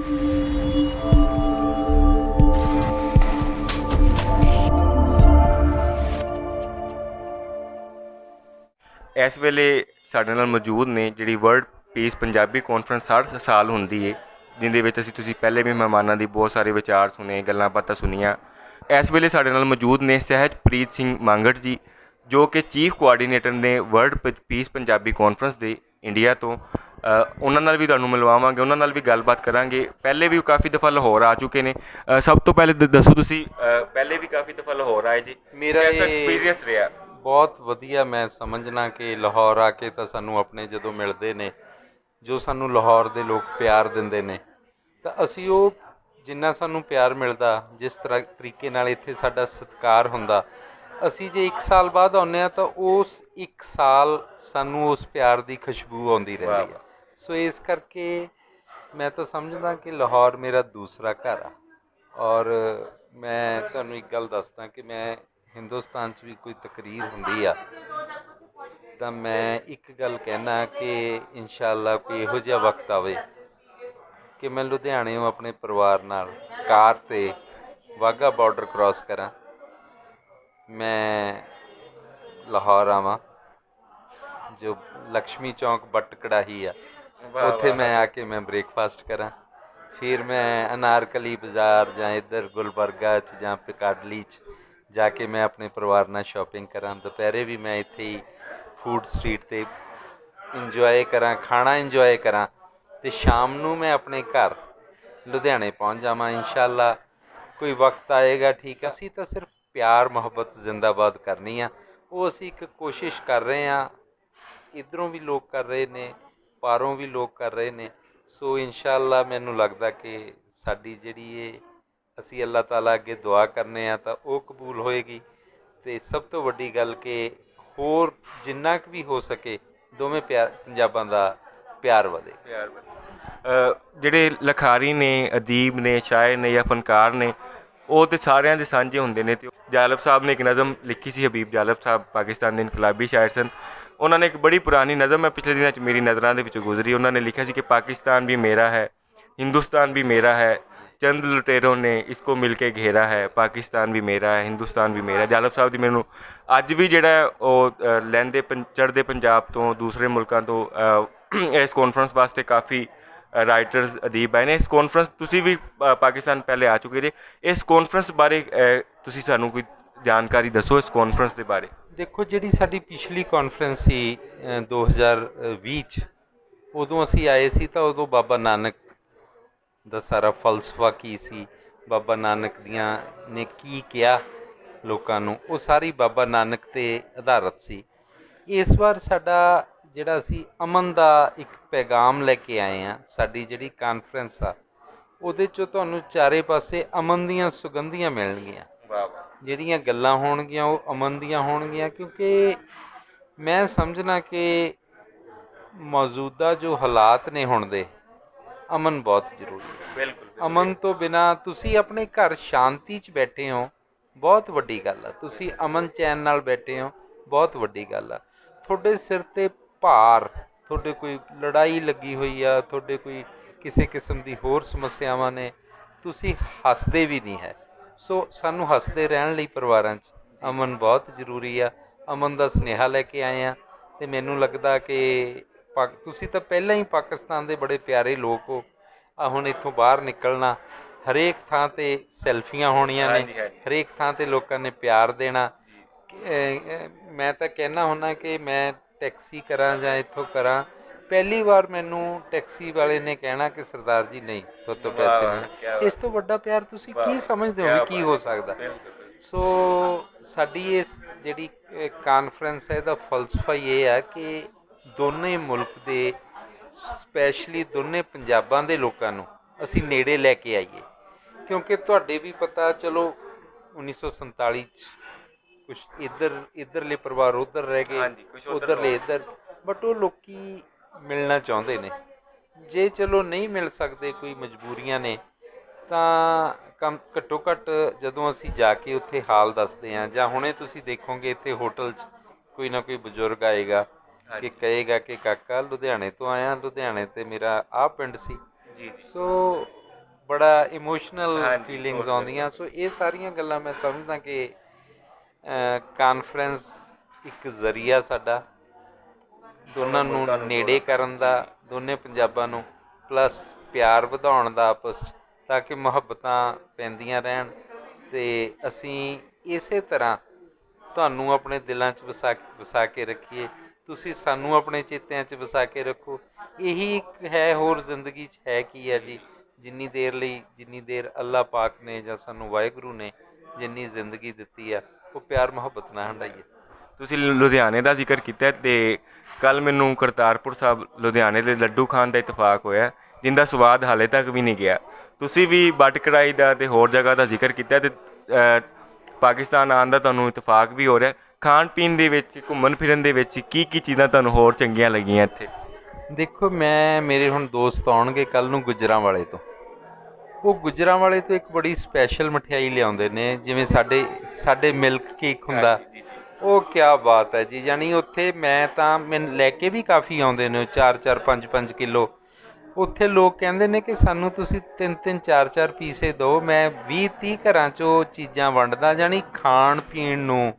ਇਸ ਵੇਲੇ ਸਾਡੇ ਨਾਲ ਮੌਜੂਦ ਨੇ ਜਿਹੜੀ ਵਰਲਡ ਪੀਸ ਪੰਜਾਬੀ ਕਾਨਫਰੰਸ ਹਰ ਸਾਲ ਹੁੰਦੀ ਹੈ, ਜਿਹਦੇ ਵਿੱਚ ਤੁਸੀਂ ਪਹਿਲੇ ਵੀ ਮਹਿਮਾਨਾਂ ਦੀ ਬਹੁਤ ਸਾਰੇ ਵਿਚਾਰ ਸੁਣੇ, ਗੱਲਾਂ ਬਾਤਾਂ ਸੁਣੀਆਂ। ਇਸ ਵੇਲੇ ਸਾਡੇ ਨਾਲ ਮੌਜੂਦ ਨੇ ਸਹਿਜਪ੍ਰੀਤ ਸਿੰਘ ਮੰਗਟ ਜੀ, ਜੋ ਕਿ ਚੀਫ ਕੋਆਰਡੀਨੇਟਰ ਨੇ ਵਰਲਡ ਪੀਸ ਪੰਜਾਬੀ ਕਾਨਫਰੰਸ ਦੇ ਇੰਡੀਆ ਤੋਂ। ਉਹਨਾਂ ਨਾਲ ਵੀ ਤੁਹਾਨੂੰ ਮਿਲਵਾਵਾਂਗੇ, ਉਹਨਾਂ ਨਾਲ ਵੀ ਗੱਲਬਾਤ ਕਰਾਂਗੇ। ਪਹਿਲੇ ਵੀ ਕਾਫੀ ਦਫਾ ਲਾਹੌਰ ਆ ਚੁੱਕੇ ਨੇ। ਸਭ ਤੋਂ ਪਹਿਲੇ ਦੱਸੋ ਤੁਸੀਂ, ਪਹਿਲੇ ਵੀ ਕਾਫੀ ਦਫਾ ਲਾਹੌਰ ਆਏ ਜੀ, ਮੇਰਾ ਕੈਸਾ ਇਹ ਐਕਸਪੀਰੀਅੰਸ ਰਿਹਾ? ਬਹੁਤ ਵਧੀਆ। ਮੈਂ ਸਮਝਣਾ ਕਿ ਲਾਹੌਰ ਆ ਕੇ ਤਾਂ ਸਾਨੂੰ ਆਪਣੇ ਜਦੋਂ ਮਿਲਦੇ ਨੇ, ਜੋ ਸਾਨੂੰ ਲਾਹੌਰ ਦੇ ਲੋਕ ਪਿਆਰ ਦਿੰਦੇ ਨੇ, ਤਾਂ ਅਸੀਂ ਉਹ ਜਿੰਨਾ ਸਾਨੂੰ ਪਿਆਰ ਮਿਲਦਾ, ਜਿਸ ਤਰ੍ਹਾਂ ਤਰੀਕੇ ਨਾਲ ਇੱਥੇ ਸਾਡਾ ਸਤਿਕਾਰ ਹੁੰਦਾ, ਅਸੀਂ ਜੇ 1 ਸਾਲ ਬਾਅਦ ਆਉਂਦੇ ਹਾਂ ਤਾਂ ਉਸ 1 ਸਾਲ ਸਾਨੂੰ ਉਸ ਪਿਆਰ ਦੀ ਖੁਸ਼ਬੂ ਆਉਂਦੀ ਰਹਿੰਦੀ ਆ। ਸੋ ਇਸ ਕਰਕੇ ਮੈਂ ਤਾਂ ਸਮਝਦਾ ਕਿ ਲਾਹੌਰ ਮੇਰਾ ਦੂਸਰਾ ਘਰ ਆ। ਔਰ ਮੈਂ ਤੁਹਾਨੂੰ ਇੱਕ ਗੱਲ ਦੱਸਦਾ ਕਿ ਮੈਂ ਹਿੰਦੁਸਤਾਨ 'ਚ ਵੀ ਕੋਈ ਤਕਰੀਰ ਹੁੰਦੀ ਆ ਤਾਂ ਮੈਂ ਇੱਕ ਗੱਲ ਕਹਿਣਾ ਕਿ ਇਨਸ਼ਾ ਅੱਲਾ ਕੋਈ ਇਹੋ ਜਿਹਾ ਵਕਤ ਆਵੇ ਕਿ ਮੈਂ ਲੁਧਿਆਣਿਓਂ ਆਪਣੇ ਪਰਿਵਾਰ ਨਾਲ ਕਾਰ 'ਤੇ ਵਾਹਗਾ ਬਾਰਡਰ ਕ੍ਰਾਸ ਕਰਾਂ, ਮੈਂ ਲਾਹੌਰ ਆਵਾਂ, ਜੋ ਲక్ష్ਮੀ ਚੌਂਕ ਬੱਟ ਕੜਾਹੀ ਆ, ਉੱਥੇ ਮੈਂ ਆ ਕੇ ਮੈਂ ਬ੍ਰੇਕਫਾਸਟ ਕਰਾਂ। ਫਿਰ ਮੈਂ ਅਨਾਰਕਲੀ ਬਾਜ਼ਾਰ ਜਾਂ ਇੱਧਰ ਗੁਲਬਰਗਾ 'ਚ ਜਾਂ ਪਿਕਾਡਲੀ 'ਚ ਜਾ ਕੇ ਮੈਂ ਆਪਣੇ ਪਰਿਵਾਰ ਨਾਲ ਸ਼ਾਪਿੰਗ ਕਰਾਂ। ਦੁਪਹਿਰੇ ਵੀ ਮੈਂ ਇੱਥੇ ਹੀ ਫੂਡ ਸਟਰੀਟ 'ਤੇ ਇੰਜੋਏ ਕਰਾਂ, ਖਾਣਾ ਇੰਜੋਏ ਕਰਾਂ, ਅਤੇ ਸ਼ਾਮ ਨੂੰ ਮੈਂ ਆਪਣੇ ਘਰ ਲੁਧਿਆਣੇ ਪਹੁੰਚ ਜਾਵਾਂ। ਇਨਸ਼ਾ ਅੱਲਾ ਕੋਈ ਵਕਤ ਆਏਗਾ, ਠੀਕ ਆ। ਅਸੀਂ ਤਾਂ ਸਿਰਫ ਪਿਆਰ ਮੁਹੱਬਤ ਜ਼ਿੰਦਾਬਾਦ ਕਰਨੀ ਆ, ਉਹ ਅਸੀਂ ਇੱਕ ਕੋਸ਼ਿਸ਼ ਕਰ ਰਹੇ ਹਾਂ। ਇੱਧਰੋਂ ਵੀ ਲੋਕ ਕਰ ਰਹੇ ਨੇ, ਪਾਰੋਂ ਵੀ ਲੋਕ ਕਰ ਰਹੇ ਨੇ। ਸੋ ਇਨਸ਼ਾ ਅੱਲਾ ਮੈਨੂੰ ਲੱਗਦਾ ਕਿ ਸਾਡੀ ਜਿਹੜੀ ਇਹ ਅਸੀਂ ਅੱਲਾਹ ਤਾਲਾ ਅੱਗੇ ਦੁਆ ਕਰਨੇ ਆ ਤਾਂ ਉਹ ਕਬੂਲ ਹੋਏਗੀ। ਅਤੇ ਸਭ ਤੋਂ ਵੱਡੀ ਗੱਲ ਕਿ ਹੋਰ ਜਿੰਨਾ ਕੁ ਵੀ ਹੋ ਸਕੇ ਦੋਵੇਂ ਪੰਜਾਬਾਂ ਦਾ ਪਿਆਰ ਵਧੇ। ਜਿਹੜੇ ਲਿਖਾਰੀ ਨੇ, ਅਦੀਬ ਨੇ, ਸ਼ਾਇਰ ਨੇ ਜਾਂ ਫਨਕਾਰ ਨੇ, ਉਹ ਤਾਂ ਸਾਰਿਆਂ ਦੇ ਸਾਂਝੇ ਹੁੰਦੇ ਨੇ। ਅਤੇ ਜਾਲਬ ਸਾਹਿਬ ਨੇ ਇੱਕ ਨਜ਼ਮ ਲਿਖੀ ਸੀ, ਹਬੀਬ ਜਾਲਬ ਸਾਹਿਬ ਪਾਕਿਸਤਾਨ ਦੇ ਇਨਕਲਾਬੀ ਸ਼ਾਇਰ ਸਨ। ਉਹਨਾਂ ਨੇ ਇੱਕ ਬੜੀ ਪੁਰਾਣੀ ਨਜ਼ਮ, ਮੈਂ ਪਿਛਲੇ ਦਿਨਾਂ 'ਚ ਮੇਰੀ ਨਜ਼ਰਾਂ ਦੇ ਵਿੱਚੋਂ ਗੁਜ਼ਰੀ, ਉਹਨਾਂ ਨੇ ਲਿਖਿਆ ਸੀ ਕਿ ਪਾਕਿਸਤਾਨ ਵੀ ਮੇਰਾ ਹੈ, ਹਿੰਦੁਸਤਾਨ ਵੀ ਮੇਰਾ ਹੈ, ਚੰਦ ਲੁਟੇਰੋਂ ਨੇ ਇਸਕੋ ਮਿਲ ਕੇ ਘੇਰਾ ਹੈ, ਪਾਕਿਸਤਾਨ ਵੀ ਮੇਰਾ ਹੈ, ਹਿੰਦੁਸਤਾਨ ਵੀ ਮੇਰਾ। ਜਾਲਬ ਸਾਹਿਬ ਦੀ ਮੈਨੂੰ ਅੱਜ ਵੀ ਜਿਹੜਾ ਉਹ ਲਹਿੰਦੇ ਚੜ੍ਹਦੇ ਪੰਜਾਬ ਤੋਂ, ਦੂਸਰੇ ਮੁਲਕਾਂ ਤੋਂ ਇਸ ਕਾਨਫਰੰਸ ਵਾਸਤੇ ਕਾਫੀ ਰਾਈਟਰਸ, ਅਦੀਬ ਆਏ ਨੇ। ਇਸ ਕਾਨਫਰੰਸ ਤੁਸੀਂ ਵੀ ਪਾਕਿਸਤਾਨ ਪਹਿਲੇ ਆ ਚੁੱਕੇ ਜੇ, ਇਸ ਕਾਨਫਰੰਸ ਬਾਰੇ ਤੁਸੀਂ ਸਾਨੂੰ ਕੋਈ ਜਾਣਕਾਰੀ ਦੱਸੋ ਇਸ ਕਾਨਫਰੰਸ ਦੇ ਬਾਰੇ। ਦੇਖੋ, ਜਿਹੜੀ ਸਾਡੀ ਪਿਛਲੀ ਕਾਨਫਰੰਸ ਸੀ 2020 'ਚ, ਉਦੋਂ ਅਸੀਂ ਆਏ ਸੀ ਤਾਂ ਉਦੋਂ ਬਾਬਾ ਨਾਨਕ ਦਾ ਸਾਰਾ ਫਲਸਫਾ ਕੀ ਸੀ, ਬਾਬਾ ਨਾਨਕ ਨੇ ਕੀ ਕਿਹਾ ਲੋਕਾਂ ਨੂੰ, ਉਹ ਸਾਰੀ ਬਾਬਾ ਨਾਨਕ 'ਤੇ ਆਧਾਰਿਤ ਸੀ। ਇਸ ਵਾਰ ਸਾਡਾ ਜਿਹੜਾ ਅਸੀਂ ਅਮਨ ਦਾ ਇੱਕ ਪੈਗਾਮ ਲੈ ਕੇ ਆਏ ਹਾਂ, ਸਾਡੀ ਜਿਹੜੀ ਕਾਨਫਰੰਸ ਆ ਉਹਦੇ 'ਚੋਂ ਤੁਹਾਨੂੰ ਚਾਰੇ ਪਾਸੇ ਅਮਨ ਦੀਆਂ ਸੁਗੰਧੀਆਂ ਮਿਲਣਗੀਆਂ। ਜਿਹੜੀਆਂ ਗੱਲਾਂ ਹੋਣਗੀਆਂ ਉਹ ਅਮਨ ਦੀਆਂ ਹੋਣਗੀਆਂ, ਕਿਉਂਕਿ ਮੈਂ ਸਮਝਣਾ ਕਿ ਮੌਜੂਦਾ ਜੋ ਹਾਲਾਤ ਨੇ ਹੁਣ ਦੇ, ਅਮਨ ਬਹੁਤ ਜ਼ਰੂਰੀ ਹੈ। ਬਿਲਕੁਲ। ਅਮਨ ਤੋਂ ਬਿਨਾਂ ਤੁਸੀਂ ਆਪਣੇ ਘਰ ਸ਼ਾਂਤੀ 'ਚ ਬੈਠੇ ਹੋ, ਬਹੁਤ ਵੱਡੀ ਗੱਲ ਆ। ਤੁਸੀਂ ਅਮਨ ਚੈਨ ਨਾਲ ਬੈਠੇ ਹੋ, ਬਹੁਤ ਵੱਡੀ ਗੱਲ ਆ। ਤੁਹਾਡੇ ਸਿਰ 'ਤੇ ਭਾਰ, ਤੁਹਾਡੇ ਕੋਈ ਲੜਾਈ ਲੱਗੀ ਹੋਈ ਆ, ਤੁਹਾਡੇ ਕੋਈ ਕਿਸੇ ਕਿਸਮ ਦੀ ਹੋਰ ਸਮੱਸਿਆਵਾਂ ਨੇ, ਤੁਸੀਂ ਹੱਸਦੇ ਵੀ ਨਹੀਂ ਹੈ। ਸੋ ਸਾਨੂੰ ਹੱਸਦੇ ਰਹਿਣ ਲਈ ਪਰਿਵਾਰਾਂ 'ਚ ਅਮਨ ਬਹੁਤ ਜ਼ਰੂਰੀ ਆ। ਅਮਨ ਦਾ ਸੁਨੇਹਾ ਲੈ ਕੇ ਆਏ ਹਾਂ, ਅਤੇ ਮੈਨੂੰ ਲੱਗਦਾ ਕਿ ਤੁਸੀਂ ਤਾਂ ਪਹਿਲਾਂ ਹੀ ਪਾਕਿਸਤਾਨ ਦੇ ਬੜੇ ਪਿਆਰੇ ਲੋਕ ਹੋ। ਹੁਣ ਇੱਥੋਂ ਬਾਹਰ ਨਿਕਲਣਾ, ਹਰੇਕ ਥਾਂ 'ਤੇ ਸੈਲਫੀਆਂ ਹੋਣੀਆਂ ਨੇ, ਹਰੇਕ ਥਾਂ 'ਤੇ ਲੋਕਾਂ ਨੇ ਪਿਆਰ ਦੇਣਾ। ਮੈਂ ਤਾਂ ਕਹਿੰਦਾ ਹੁੰਦਾ ਕਿ ਮੈਂ ਟੈਕਸੀ ਕਰਾਂ ਜਾਂ ਇੱਥੋਂ ਕਰਾਂ, ਪਹਿਲੀ ਵਾਰ ਮੈਨੂੰ ਟੈਕਸੀ ਵਾਲੇ ਨੇ ਕਹਿਣਾ ਕਿ ਸਰਦਾਰ ਜੀ ਨਹੀਂ, ਤੁਹਾਡੇ ਤੋਂ ਪੈਸੇ ਨਹੀਂ। ਇਸ ਤੋਂ ਵੱਡਾ ਪਿਆਰ ਤੁਸੀਂ ਕੀ ਸਮਝਦੇ ਹੋ ਵੀ ਕੀ ਹੋ ਸਕਦਾ? ਸੋ ਸਾਡੀ ਇਸ ਜਿਹੜੀ ਕਾਨਫਰੰਸ ਹੈ, ਇਹਦਾ ਫਲਸਫਾ ਹੀ ਇਹ ਹੈ ਕਿ ਦੋਨੇ ਮੁਲਕ ਦੇ, ਸਪੈਸ਼ਲੀ ਦੋਨੇ ਪੰਜਾਬਾਂ ਦੇ ਲੋਕਾਂ ਨੂੰ ਅਸੀਂ ਨੇੜੇ ਲੈ ਕੇ ਆਈਏ। ਕਿਉਂਕਿ ਤੁਹਾਡੇ ਵੀ ਪਤਾ, ਚਲੋ 1947 'ਚ ਕੁਛ ਇੱਧਰਲੇ ਪਰਿਵਾਰ ਉੱਧਰ ਰਹਿ ਗਏ, ਉੱਧਰਲੇ ਇੱਧਰ, ਬਟ ਉਹ ਲੋਕ ਮਿਲਣਾ ਚਾਹੁੰਦੇ ਨੇ। ਜੇ ਚਲੋ ਨਹੀਂ ਮਿਲ ਸਕਦੇ, ਕੋਈ ਮਜਬੂਰੀਆਂ ਨੇ, ਤਾਂ ਘੱਟੋ ਘੱਟ ਜਦੋਂ ਅਸੀਂ ਜਾ ਕੇ ਉੱਥੇ ਹਾਲ ਦੱਸਦੇ ਹਾਂ, ਜਾਂ ਹੁਣੇ ਤੁਸੀਂ ਦੇਖੋਗੇ ਇੱਥੇ ਹੋਟਲ 'ਚ ਕੋਈ ਨਾ ਕੋਈ ਬਜ਼ੁਰਗ ਆਏਗਾ ਕਿ ਕਹੇਗਾ ਕਿ ਕਾਕਾ ਲੁਧਿਆਣੇ ਤੋਂ ਆਇਆ, ਲੁਧਿਆਣੇ 'ਤੇ ਮੇਰਾ ਆਹ ਪਿੰਡ ਸੀ। ਸੋ ਬੜਾ ਇਮੋਸ਼ਨਲ ਹਾਂਜੀ, ਫੀਲਿੰਗਸ ਬਹੁਤ ਆਉਂਦੀਆਂ। ਸੋ ਇਹ ਸਾਰੀਆਂ ਗੱਲਾਂ ਮੈਂ ਸਮਝਦਾ ਕਿ ਕਾਨਫਰੰਸ ਇੱਕ ਜ਼ਰੀਆ ਸਾਡਾ ਦੋਨਾਂ ਨੂੰ ਨੇੜੇ ਕਰਨ ਦਾ, ਦੋਨੇ ਪੰਜਾਬਾਂ ਨੂੰ, ਪਲੱਸ ਪਿਆਰ ਵਧਾਉਣ ਦਾ ਆਪਸ 'ਚ, ਤਾਂ ਕਿ ਮੁਹੱਬਤਾਂ ਪੈਂਦੀਆਂ ਰਹਿਣ ਅਤੇ ਅਸੀਂ ਇਸੇ ਤਰ੍ਹਾਂ ਤੁਹਾਨੂੰ ਆਪਣੇ ਦਿਲਾਂ 'ਚ ਵਸਾ ਕੇ ਰੱਖੀਏ, ਤੁਸੀਂ ਸਾਨੂੰ ਆਪਣੇ ਚੇਤਿਆਂ 'ਚ ਵਸਾ ਕੇ ਰੱਖੋ। ਇਹੀ ਇੱਕ ਹੈ, ਹੋਰ ਜ਼ਿੰਦਗੀ 'ਚ ਹੈ ਕੀ ਹੈ ਜੀ। ਜਿੰਨੀ ਦੇਰ ਲਈ, ਜਿੰਨੀ ਦੇਰ ਅੱਲਾਹ ਪਾਕ ਨੇ ਜਾਂ ਸਾਨੂੰ ਵਾਹਿਗੁਰੂ ਨੇ ਜਿੰਨੀ ਜ਼ਿੰਦਗੀ ਦਿੱਤੀ ਆ, ਉਹ ਪਿਆਰ ਮੁਹੱਬਤ ਨਾਲ ਹੰਢਾਈਏ। ਤੁਸੀਂ ਲੁਧਿਆਣੇ ਦਾ ਜ਼ਿਕਰ ਕੀਤਾ ਅਤੇ ਕੱਲ੍ਹ ਮੈਨੂੰ ਕਰਤਾਰਪੁਰ ਸਾਹਿਬ ਲੁਧਿਆਣੇ ਦੇ ਲੱਡੂ ਖਾਣ ਦਾ ਇਤਫਾਕ ਹੋਇਆ, ਜਿਹਦਾ ਸਵਾਦ ਹਾਲੇ ਤੱਕ ਵੀ ਨਹੀਂ ਗਿਆ। ਤੁਸੀਂ ਵੀ ਬਟ ਕੜਾਈ ਦਾ ਅਤੇ ਹੋਰ ਜਗ੍ਹਾ ਦਾ ਜ਼ਿਕਰ ਕੀਤਾ ਅਤੇ ਪਾਕਿਸਤਾਨ ਆਉਣ ਦਾ ਤੁਹਾਨੂੰ ਇਤਫਾਕ ਵੀ ਹੋ ਰਿਹਾ। ਖਾਣ ਪੀਣ ਦੇ ਵਿੱਚ, ਘੁੰਮਣ ਫਿਰਨ ਦੇ ਵਿੱਚ ਕੀ ਕੀ ਚੀਜ਼ਾਂ ਤੁਹਾਨੂੰ ਹੋਰ ਚੰਗੀਆਂ ਲੱਗੀਆਂ ਇੱਥੇ? ਦੇਖੋ, ਮੇਰੇ ਹੁਣ ਦੋਸਤ ਆਉਣਗੇ ਕੱਲ੍ਹ ਨੂੰ ਗੁਜਰਾਂਵਾਲੇ ਤੋਂ। ਉਹ ਗੁਜਰਾਂਵਾਲੇ ਤੋਂ ਇੱਕ ਬੜੀ ਸਪੈਸ਼ਲ ਮਠਿਆਈ ਲਿਆਉਂਦੇ ਨੇ, ਜਿਵੇਂ ਸਾਡੇ ਮਿਲਕ ਕੇਕ ਹੁੰਦਾ। ਉਹ ਕਿਆ ਬਾਤ ਹੈ ਜੀ। ਯਾਨੀ ਉੱਥੇ ਮੈਨੂੰ ਲੈ ਕੇ ਵੀ ਕਾਫੀ ਆਉਂਦੇ ਨੇ, 4-4 5-5 ਕਿਲੋ। ਉੱਥੇ ਲੋਕ ਕਹਿੰਦੇ ਨੇ ਕਿ ਸਾਨੂੰ ਤੁਸੀਂ 3-3 4-4 ਪੀਸੇ ਦਿਓ, ਮੈਂ 20-30 ਘਰਾਂ 'ਚ ਉਹ ਚੀਜ਼ਾਂ ਵੰਡਦਾ। ਯਾਨੀ ਖਾਣ ਪੀਣ ਨੂੰ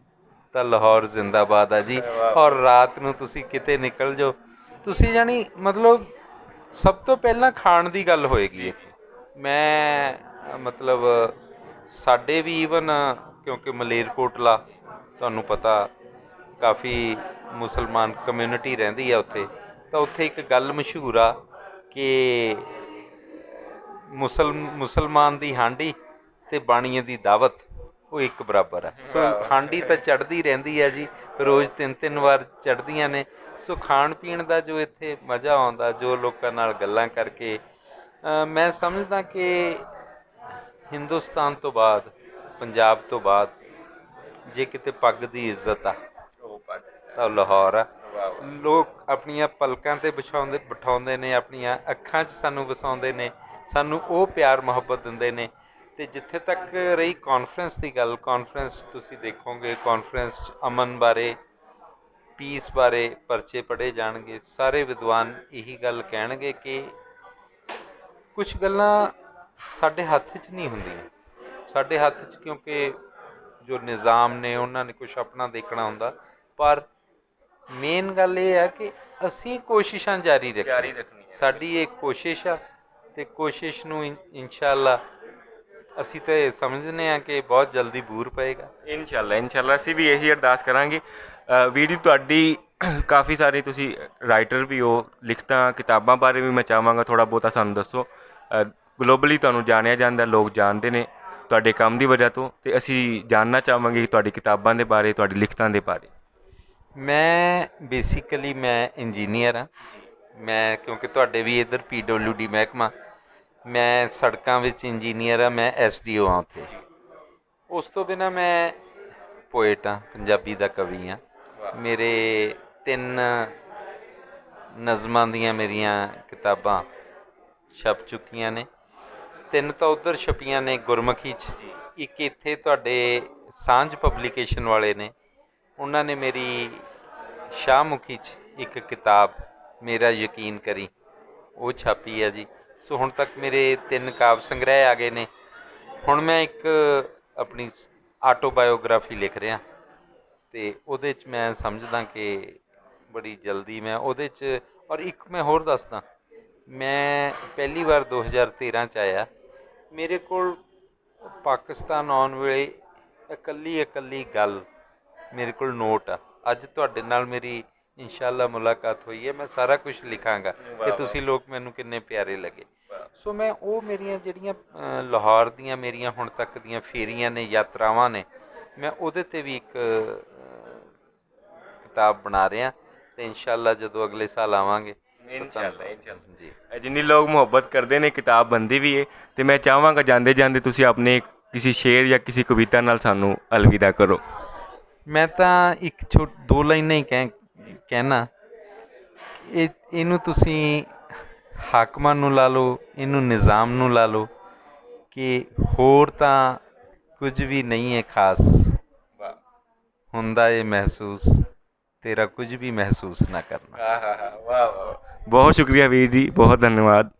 ਤਾਂ ਲਾਹੌਰ ਜ਼ਿੰਦਾਬਾਦ ਆ ਜੀ। ਔਰ ਰਾਤ ਨੂੰ ਤੁਸੀਂ ਕਿਤੇ ਨਿਕਲ ਜਾਓ, ਤੁਸੀਂ ਯਾਨੀ ਮਤਲਬ ਸਭ ਤੋਂ ਪਹਿਲਾਂ ਖਾਣ ਦੀ ਗੱਲ ਹੋਏਗੀ। ਮੈਂ ਮਤਲਬ ਸਾਡੇ ਵੀ ਈਵਨ, ਕਿਉਂਕਿ ਮਲੇਰਕੋਟਲਾ ਤੁਹਾਨੂੰ ਪਤਾ ਕਾਫੀ ਮੁਸਲਮਾਨ ਕਮਿਊਨਿਟੀ ਰਹਿੰਦੀ ਆ ਉੱਥੇ, ਤਾਂ ਉੱਥੇ ਇੱਕ ਗੱਲ ਮਸ਼ਹੂਰ ਆ ਕਿ ਮੁਸਲਮਾਨ ਦੀ ਹਾਂਡੀ ਅਤੇ ਬਾਣੀਏ ਦੀ ਦਾਵਤ ਉਹ ਇੱਕ ਬਰਾਬਰ ਹੈ। ਸੋ ਹਾਂਡੀ ਤਾਂ ਚੜ੍ਹਦੀ ਰਹਿੰਦੀ ਹੈ ਜੀ, ਰੋਜ਼ 3-3 ਵਾਰ ਚੜ੍ਹਦੀਆਂ ਨੇ। ਸੋ ਖਾਣ ਪੀਣ ਦਾ ਜੋ ਇੱਥੇ ਮਜ਼ਾ ਆਉਂਦਾ, ਜੋ ਲੋਕਾਂ ਨਾਲ ਗੱਲਾਂ ਕਰਕੇ, ਮੈਂ ਸਮਝਦਾ ਕਿ ਹਿੰਦੁਸਤਾਨ ਤੋਂ ਬਾਅਦ, ਪੰਜਾਬ ਤੋਂ ਬਾਅਦ ਜੇ ਕਿਤੇ ਪੱਗ ਦੀ ਇੱਜ਼ਤ ਆ ਤਾਂ ਲਾਹੌਰ ਆ। ਲੋਕ ਆਪਣੀਆਂ ਪਲਕਾਂ 'ਤੇ ਬਿਠਾਉਂਦੇ ਨੇ, ਆਪਣੀਆਂ ਅੱਖਾਂ 'ਚ ਸਾਨੂੰ ਵਸਾਉਂਦੇ ਨੇ, ਸਾਨੂੰ ਉਹ ਪਿਆਰ ਮੁਹੱਬਤ ਦਿੰਦੇ ਨੇ। ਅਤੇ ਜਿੱਥੇ ਤੱਕ ਰਹੀ ਕਾਨਫਰੰਸ ਦੀ ਗੱਲ, ਕਾਨਫਰੰਸ ਤੁਸੀਂ ਦੇਖੋਗੇ, ਕਾਨਫਰੰਸ 'ਚ ਅਮਨ ਬਾਰੇ, ਪੀਸ ਬਾਰੇ ਪਰਚੇ ਪੜ੍ਹੇ ਜਾਣਗੇ। ਸਾਰੇ ਵਿਦਵਾਨ ਇਹੀ ਗੱਲ ਕਹਿਣਗੇ ਕਿ ਕੁਛ ਗੱਲਾਂ ਸਾਡੇ ਹੱਥ 'ਚ ਨਹੀਂ ਹੁੰਦੀਆਂ। ਸਾਡੇ ਹੱਥ 'ਚ ਕਿਉਂਕਿ ਜੋ ਨਿਜ਼ਾਮ ਨੇ ਉਹਨਾਂ ਨੇ ਕੁਛ ਆਪਣਾ ਦੇਖਣਾ ਹੁੰਦਾ, ਪਰ ਮੇਨ ਗੱਲ ਇਹ ਹੈ ਕਿ ਅਸੀਂ ਕੋਸ਼ਿਸ਼ਾਂ ਜਾਰੀ ਰੱਖੀਏ। ਸਾਡੀ ਇਹ ਕੋਸ਼ਿਸ਼ ਆ, ਅਤੇ ਕੋਸ਼ਿਸ਼ ਨੂੰ ਇਨਸ਼ਾ ਅੱਲਾ ਅਸੀਂ ਤਾਂ ਸਮਝਦੇ ਹਾਂ ਕਿ ਬਹੁਤ ਜਲਦੀ ਬੂਰ ਪਏਗਾ। ਇਨਸ਼ਾ ਅੱਲਾ ਅਸੀਂ ਵੀ ਇਹੀ ਅਰਦਾਸ ਕਰਾਂਗੇ। ਵੀਰ ਜੀ, ਤੁਹਾਡੀ ਕਾਫੀ ਸਾਰੀ, ਤੁਸੀਂ ਰਾਈਟਰ ਵੀ ਹੋ, ਲਿਖਤਾਂ ਕਿਤਾਬਾਂ ਬਾਰੇ ਵੀ ਮੈਂ ਚਾਹਾਂਗਾ ਥੋੜ੍ਹਾ ਬਹੁਤਾ ਸਾਨੂੰ ਦੱਸੋ। ਗਲੋਬਲੀ ਤੁਹਾਨੂੰ ਜਾਣਿਆ ਜਾਂਦਾ, ਲੋਕ ਜਾਣਦੇ ਨੇ ਤੁਹਾਡੇ ਕੰਮ ਦੀ ਵਜ੍ਹਾ ਤੋਂ, ਅਤੇ ਅਸੀਂ ਜਾਣਨਾ ਚਾਹਾਂਗੇ ਕਿ ਤੁਹਾਡੀ ਕਿਤਾਬਾਂ ਦੇ ਬਾਰੇ, ਤੁਹਾਡੀ ਲਿਖਤਾਂ ਦੇ ਬਾਰੇ। ਮੈਂ ਬੇਸਿਕਲੀ ਇੰਜੀਨੀਅਰ ਹਾਂ। ਮੈਂ ਕਿਉਂਕਿ ਤੁਹਾਡੇ ਵੀ ਇੱਧਰ PWD ਮਹਿਕਮਾ, ਮੈਂ ਸੜਕਾਂ ਵਿੱਚ ਇੰਜੀਨੀਅਰ ਹਾਂ। ਮੈਂ SDO ਹਾਂ ਉੱਥੇ। ਉਸ ਤੋਂ ਬਿਨਾਂ ਮੈਂ ਪੋਇਟ ਹਾਂ, ਪੰਜਾਬੀ ਦਾ ਕਵੀ ਹਾਂ। ਮੇਰੇ 3 ਨਜ਼ਮਾਂ ਦੀਆਂ ਮੇਰੀਆਂ ਕਿਤਾਬਾਂ ਛਪ ਚੁੱਕੀਆਂ ਨੇ। 3 ਤਾਂ ਉੱਧਰ ਛਪੀਆਂ ਨੇ ਗੁਰਮੁਖੀ 'ਚ, ਇੱਕ ਇੱਥੇ ਤੁਹਾਡੇ ਸਾਂਝ ਪਬਲੀਕੇਸ਼ਨ ਵਾਲੇ ਨੇ, ਉਹਨਾਂ ਨੇ ਮੇਰੀ ਸ਼ਾਹਮੁਖੀ 'ਚ ਇੱਕ ਕਿਤਾਬ ਮੇਰਾ ਯਕੀਨ ਕਰੀ, ਉਹ ਛਾਪੀ ਹੈ ਜੀ। ਸੋ ਹੁਣ ਤੱਕ ਮੇਰੇ 3 ਕਾਵਿ ਸੰਗ੍ਰਹਿ ਆ ਗਏ ਨੇ। ਹੁਣ ਮੈਂ ਇੱਕ ਆਪਣੀ ਆਟੋਬਾਇਓਗ੍ਰਾਫੀ ਲਿਖ ਰਿਹਾ, ਅਤੇ ਉਹਦੇ 'ਚ ਮੈਂ ਸਮਝਦਾ ਕਿ ਬੜੀ ਜਲਦੀ ਮੈਂ ਉਹਦੇ 'ਚ। ਔਰ ਇੱਕ ਮੈਂ ਹੋਰ ਦੱਸਦਾ, ਮੈਂ ਪਹਿਲੀ ਵਾਰ 2013 'ਚ ਆਇਆ। ਮੇਰੇ ਕੋਲ ਪਾਕਿਸਤਾਨ ਆਉਣ ਵੇਲੇ ਇਕੱਲੀ ਗੱਲ ਮੇਰੇ ਕੋਲ ਨੋਟ ਆ। ਅੱਜ ਤੁਹਾਡੇ ਨਾਲ ਮੇਰੀ ਇਨਸ਼ਾ ਅੱਲਾ ਮੁਲਾਕਾਤ ਹੋਈ ਹੈ, ਮੈਂ ਸਾਰਾ ਕੁਛ ਲਿਖਾਂਗਾ ਕਿ ਤੁਸੀਂ ਲੋਕ ਮੈਨੂੰ ਕਿੰਨੇ ਪਿਆਰੇ ਲੱਗੇ। ਸੋ ਮੈਂ ਉਹ ਮੇਰੀਆਂ ਜਿਹੜੀਆਂ ਲਾਹੌਰ ਦੀਆਂ ਮੇਰੀਆਂ ਹੁਣ ਤੱਕ ਦੀਆਂ ਫੇਰੀਆਂ ਨੇ, ਯਾਤਰਾਵਾਂ ਨੇ, ਮੈਂ ਉਹਦੇ 'ਤੇ ਵੀ ਇੱਕ ਕਿਤਾਬ ਬਣਾ ਰਿਹਾ। ਅਤੇ ਇਨਸ਼ਾ ਅੱਲਾ ਜਦੋਂ ਅਗਲੇ ਸਾਲ ਆਵਾਂਗੇ ਜੀ, ਜਿੰਨੀ ਲੋਕ ਮੁਹੱਬਤ ਕਰਦੇ ਨੇ, ਕਿਤਾਬ ਬਣਦੀ ਵੀ ਹੈ। ਅਤੇ ਮੈਂ ਚਾਹਾਂਗਾ ਜਾਂਦੇ ਜਾਂਦੇ ਤੁਸੀਂ ਆਪਣੇ ਕਿਸੇ ਸ਼ੇਰ ਜਾਂ ਕਿਸੇ ਕਵਿਤਾ ਨਾਲ ਸਾਨੂੰ ਅਲਵਿਦਾ ਕਰੋ। ਮੈਂ ਤਾਂ ਇੱਕ 2 ਲਾਈਨਾਂ ਹੀ ਕਹਿਣਾ, ਇਹਨੂੰ ਤੁਸੀਂ ਹਾਕਮਾਂ ਨੂੰ ਲਾ ਲਓ, ਇਹਨੂੰ ਨਿਜ਼ਾਮ ਨੂੰ ਲਾ ਲਓ, ਕਿ ਹੋਰ ਤਾਂ ਕੁਝ ਵੀ ਨਹੀਂ ਹੈ ਖਾਸ, ਹੁੰਦਾ ਇਹ ਮਹਿਸੂਸ ਤੇਰਾ ਕੁਝ ਵੀ ਮਹਿਸੂਸ ਨਾ ਕਰਨਾ। ਵਾਹ ਵਾਹ ਵਾਹ, ਬਹੁਤ ਸ਼ੁਕਰੀਆ ਵੀਰ ਜੀ, ਬਹੁਤ ਧੰਨਵਾਦ।